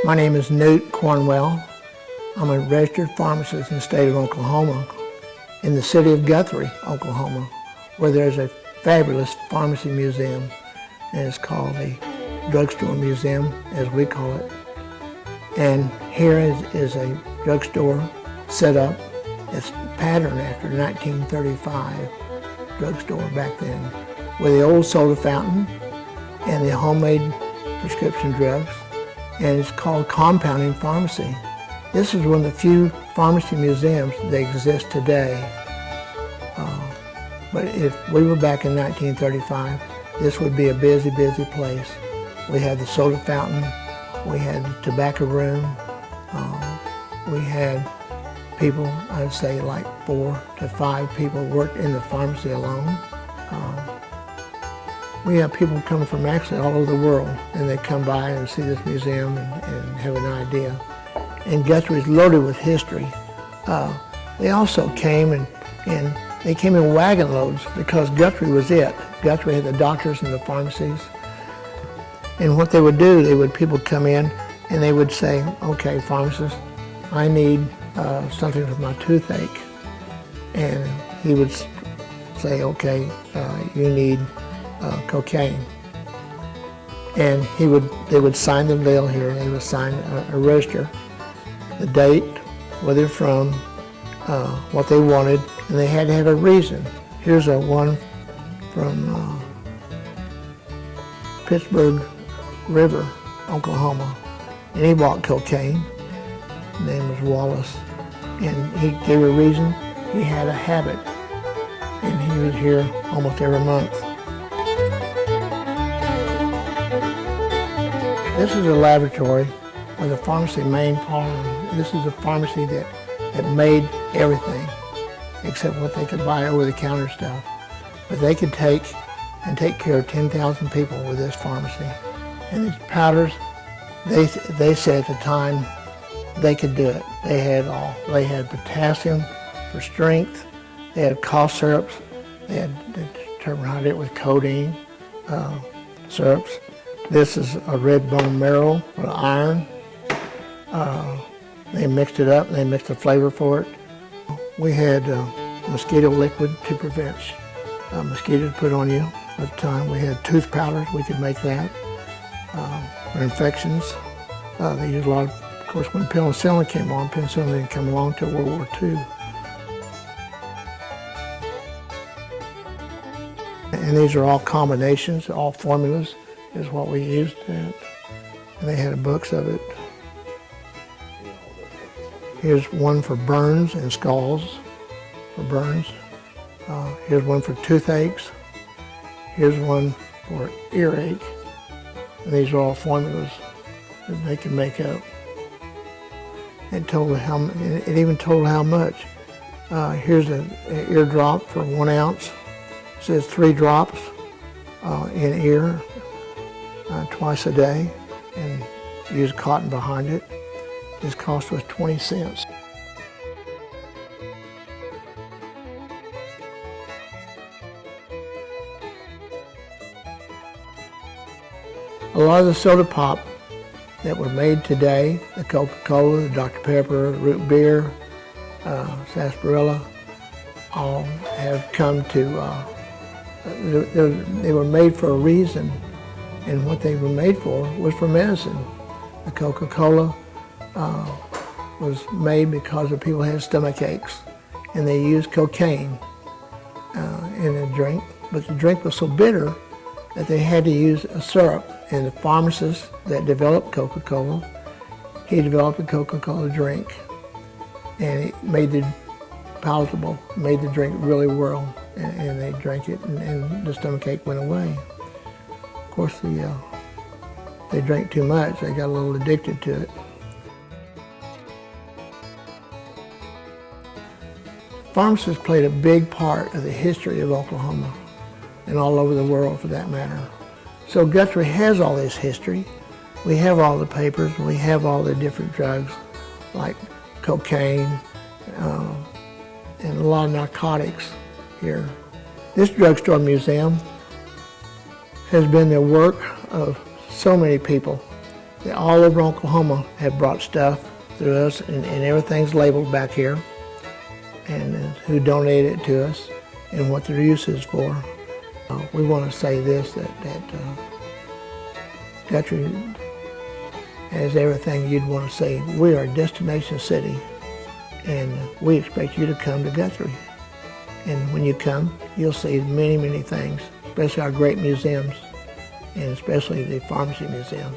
My name is Newt Cornwell. I'm a registered pharmacist in the state of Oklahoma, in the city of Guthrie, Oklahoma, where there's a fabulous pharmacy museum, and it's called the Drugstore Museum, as we call it. And here is a drugstore set up. It's patterned after 1935 drugstore back then, with the old soda fountain and the homemade prescription drugs, and it's called compounding pharmacy. This is one of the few pharmacy museums that exist today. But if we were back in 1935, this would be a busy, busy place. We had the soda fountain, we had the tobacco room, we had people, I'd say like 4 to 5 people worked in the pharmacy alone. We have people coming from actually all over the world, and they come by and see this museum and have an idea. And Guthrie is loaded with history. They also came and they came in wagon loads because Guthrie was it. Guthrie had the doctors and the pharmacies. And what they would do, people come in and they would say, okay, pharmacist, I need something for my toothache. And he would say, okay, you need cocaine. And they would sign the bill here. They would sign a register, the date, where they're from, what they wanted, and they had to have a reason. Here's one from Pittsburgh River, Oklahoma, and he bought cocaine. His name was Wallace, and he gave a reason. He had a habit, and he was here almost every month. This is a laboratory of the pharmacy main parlor. This is a pharmacy that made everything except what they could buy over-the-counter stuff. But they could take care of 10,000 people with this pharmacy. And these powders, they said at the time they could do it. They had all. They had potassium for strength. They had cough syrups. They determined how to do it with codeine syrups. This is a red bone marrow for iron. They mixed it up and they mixed the flavor for it. We had mosquito liquid to prevent mosquitoes put on you at the time. We had tooth powders, we could make that. For infections, they used a lot of course, when penicillin came on, penicillin didn't come along until World War II. And these are all combinations, all formulas is what we used. And they had books of it. Here's one for burns and scalds, for burns. Here's one for toothaches. Here's one for earache. And these are all formulas that they can make up. It even told how much. Here's an ear drop for 1 ounce. It says 3 drops in ear twice a day, and use cotton behind it. This cost us 20 cents. A lot of the soda pop that were made today, the Coca-Cola, the Dr. Pepper, root beer, sarsaparilla, all have come to, they were made for a reason, and what they were made for was for medicine. The Coca-Cola was made because the people had stomach aches, and they used cocaine in the drink, but the drink was so bitter that they had to use a syrup. And the pharmacist that developed Coca-Cola, he developed a Coca-Cola drink, and it made it palatable, made the drink really well, and they drank it, and the stomachache went away. Of course, they drank too much, they got a little addicted to it. Pharmacists played a big part of the history of Oklahoma, and all over the world for that matter. So Guthrie has all this history. We have all the papers, we have all the different drugs like cocaine and a lot of narcotics here. This drugstore museum has been the work of so many people all over Oklahoma have brought stuff through us, and everything's labeled back here, and who donated it to us and what their use is for. We want to say this, that Guthrie has everything you'd want to see. We are a destination city, and we expect you to come to Guthrie. And when you come, you'll see many, many things, especially our great museums, and especially the Pharmacy Museum.